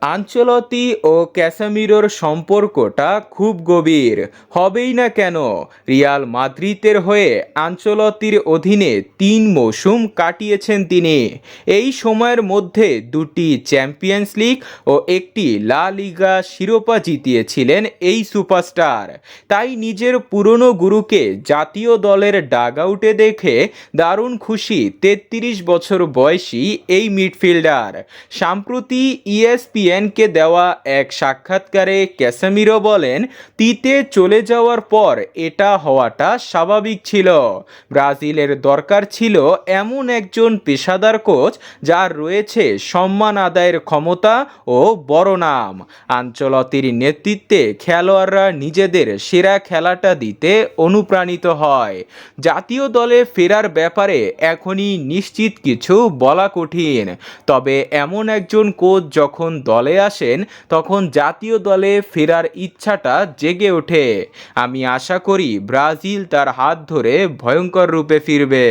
Ancelotti ও ক্যাসেমিরোর সম্পর্কটা খুব গভীর হবেই না কেন। রিয়াল মাদ্রিদের হয়ে আনচেলত্তির অধীনে 3 মৌসুম কাটিয়েছেন তিনি। এই সময়ের মধ্যে 2টি চ্যাম্পিয়ন্স লিগ ও একটি লা লিগা শিরোপা জিতিয়েছিলেন এই সুপারস্টার। তাই নিজের পুরনো গুরুকে জাতীয় দলের ডাগআউটে দেখে দারুণ খুশি 33 বছর বয়সী এই মিডফিল্ডার। সম্প্রতি ইএসপিএনকে দেওয়া এক সাক্ষাৎকারে ক্যাসেমিরো বলেন, তিতে চলে যাওয়ার পর এটা হওয়াটা স্বাভাবিক ছিল। ব্রাজিলের দরকার ছিল এমন একজন পেশাদার কোচ যার রয়েছে সম্মান আদায়ের ক্ষমতা ও বড় নাম। আনচেলত্তির নেতৃত্বে খেলোয়াড়রা নিজেদের সেরা খেলাটা দিতে অনুপ্রাণিত হয়। জাতীয় দলে ফেরার ব্যাপারে এখনই নিশ্চিত কিছু বলা কঠিন, তবে এমন একজন কোচ যখন দলে আসেন তখন জাতীয় দলে ফেরার ইচ্ছাটা জেগে ওঠে। আমি আশা করি ব্রাজিল তার হাত ধরে ভয়ঙ্কর রূপে ফিরবে।